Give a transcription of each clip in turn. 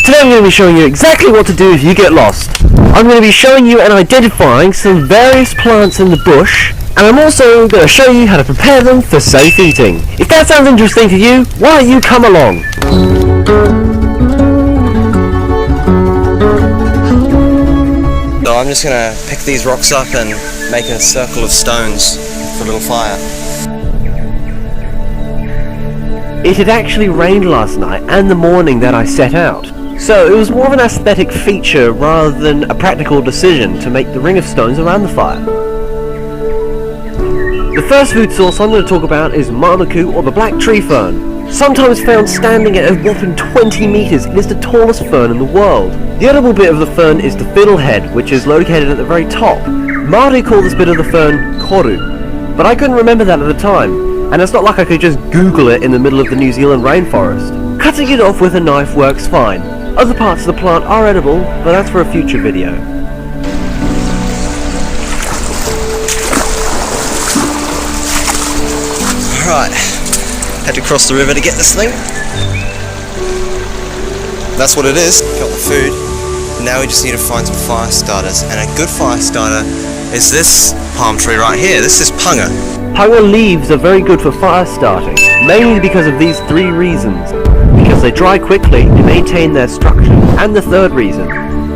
Today I'm going to be showing you exactly what to do if you get lost. I'm going to be showing you and identifying some various plants in the bush, and I'm also going to show you how to prepare them for safe eating. If that sounds interesting to you, why don't you come along? So I'm just going to pick these rocks up and make a circle of stones for a little fire. It had actually rained last night and the morning that I set out, so it was more of an aesthetic feature rather than a practical decision to make the ring of stones around the fire. The first food source I'm going to talk about is Marmaku, or the black tree fern. Sometimes found standing at a whopping 20 meters, it is the tallest fern in the world. The edible bit of the fern is the fiddlehead, which is located at the very top. Māori call this bit of the fern koru, but I couldn't remember that at the time. And it's not like I could just Google it in the middle of the New Zealand rainforest. Cutting it off with a knife works fine. Other parts of the plant are edible, but that's for a future video. Alright, had to cross the river to get this thing. That's what it is. Got the food. Now we just need to find some fire starters. And a good fire starter is this palm tree right here. This is punga. Punga leaves are very good for fire starting, mainly because of these three reasons. Because they dry quickly, they maintain their structure. And the third reason,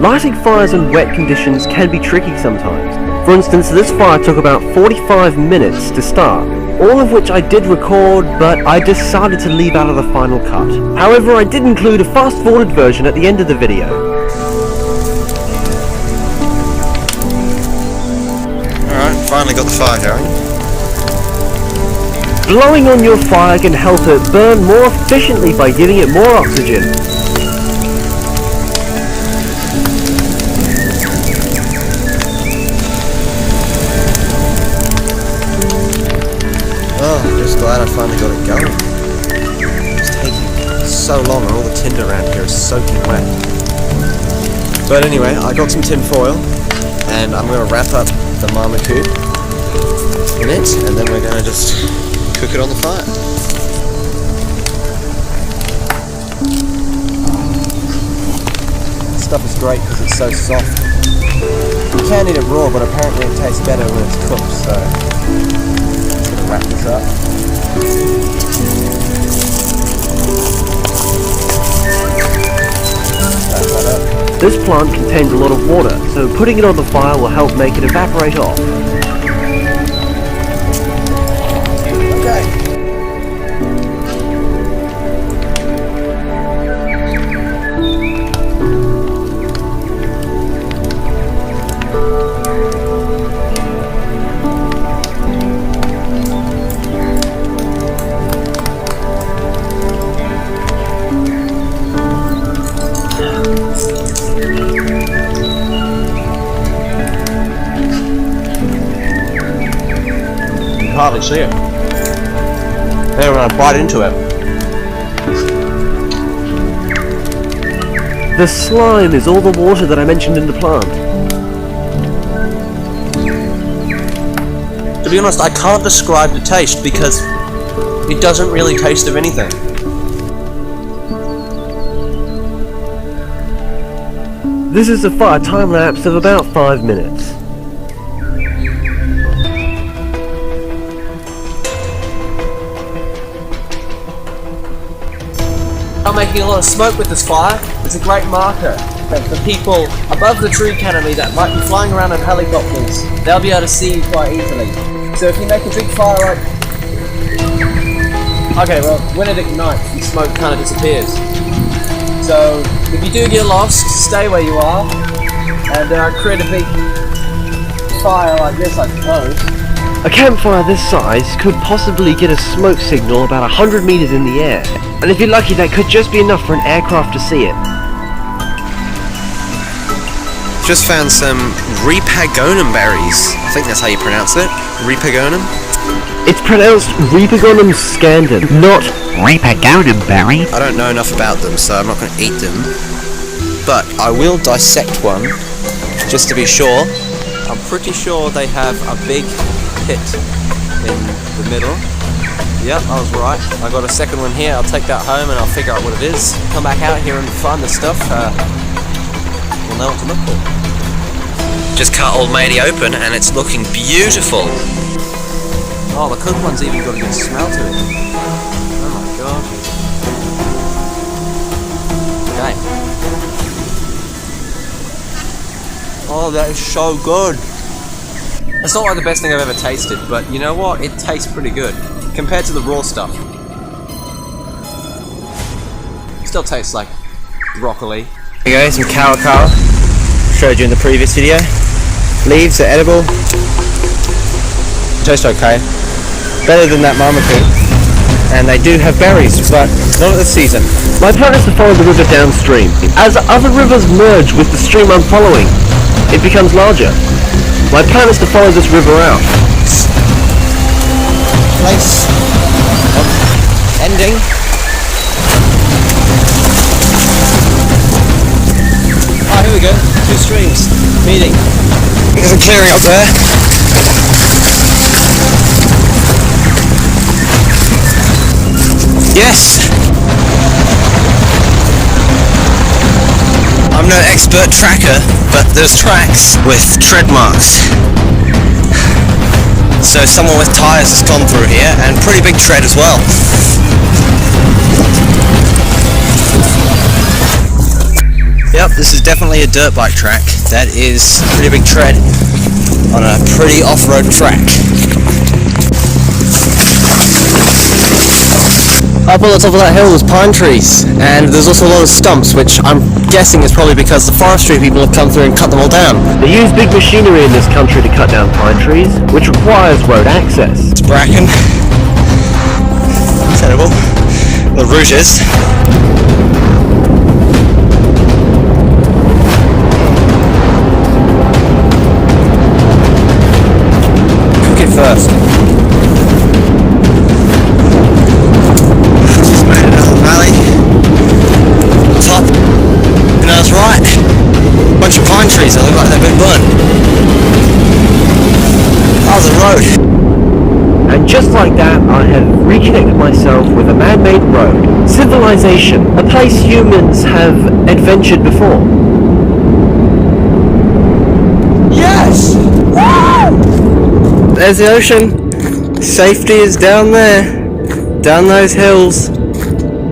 lighting fires in wet conditions can be tricky sometimes. For instance, this fire took about 45 minutes to start, all of which I did record, but I decided to leave out of the final cut. However, I did include a fast-forwarded version at the end of the video. Alright, finally got the fire going. Blowing on your fire can help it burn more efficiently by giving it more oxygen. Oh, I'm just glad I finally got it going. It's taking so long and all the tinder around here is soaking wet. But anyway, I got some tin foil and I'm going to wrap up the Marmaku in it, and then we're going to just cook it on the fire. This stuff is great because it's so soft. You can eat it raw, but apparently it tastes better when it's cooked, so I'm just going to wrap this up. Wrap that up. This plant contains a lot of water, so putting it on the fire will help make it evaporate off. Hardly see it. Then when I bite into it, The slime is all the water that I mentioned in the plant. to be honest, I can't describe the taste because it doesn't really taste of anything. This is a fire time lapse of about 5 minutes. I'm making a lot of smoke with this fire. It's a great marker for people above the tree canopy that might be flying around in helicopters. They'll be able to see you quite easily. So if you make a big fire like... Okay, well, when it ignites, the smoke kind of disappears. So if you do get lost, stay where you are and create a big fire like this, I suppose. A campfire this size could possibly get a smoke signal about 100 meters in the air, and if you're lucky that could just be enough for an aircraft to see it. Just found some Ripagonum berries. I think that's how you pronounce it. Ripagonum? It's pronounced Ripagonum scandens, not Ripagonum berry. I don't know enough about them, so I'm not going to eat them. But I will dissect one, just to be sure. I'm pretty sure they have a big pit in the middle. Yep, I was right. I got a second one here. I'll take that home and I'll figure out what it is. Come back out here and find the stuff. We'll know what to look for. Just cut old matey open and it's looking beautiful. Oh, the cooked one's even got a good smell to it. Oh my god. Okay. Oh, that is so good. It's not like the best thing I've ever tasted, but you know what? It tastes pretty good compared to the raw stuff. Still tastes like broccoli. Here you go, some kawa. Showed you in the previous video. Leaves are edible. Taste okay. Better than that marmaku. And they do have berries, but not at the season. My plan is to follow the river downstream. As other rivers merge with the stream I'm following, it becomes larger. My plan is to follow this river out. Place of ending. Oh, here we go. Two streams meeting. There's a clearing up there. Yes! I'm no expert tracker, but there's tracks with tread marks. So someone with tyres has gone through here, and pretty big tread as well. Yep, this is definitely a dirt bike track. That is a pretty big tread on a pretty off-road track. Up on the top of that hill was pine trees, and there's also a lot of stumps, which I'm guessing is probably because the forestry people have come through and cut them all down. They use big machinery in this country to cut down pine trees, which requires road access. It's bracken. Terrible. The rouges. Cook it first. Just made it up the valley. Top. And I was right. Bunch of pine trees that look like they've been burnt. That was a road. And just like that, I have reconnected myself with a man-made road. Civilization, a place humans have adventured before. Yes! Woo! There's the ocean. Safety is down there. Down those hills.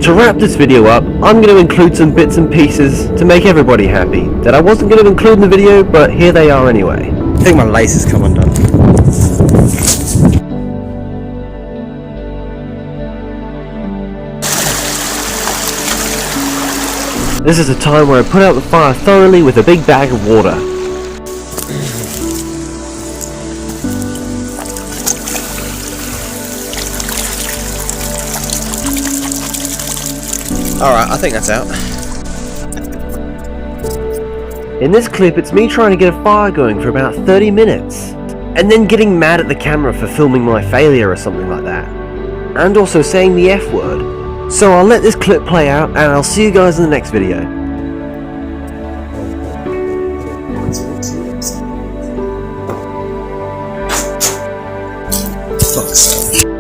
To wrap this video up, I'm going to include some bits and pieces to make everybody happy that I wasn't going to include in the video, but here they are anyway. I think my lace has come undone. This is a time where I put out the fire thoroughly with a big bag of water. Alright, I think that's out. In this clip, it's me trying to get a fire going for about 30 minutes, and then getting mad at the camera for filming my failure or something like that, and also saying the F word. So I'll let this clip play out, and I'll see you guys in the next video. Fuck's sake.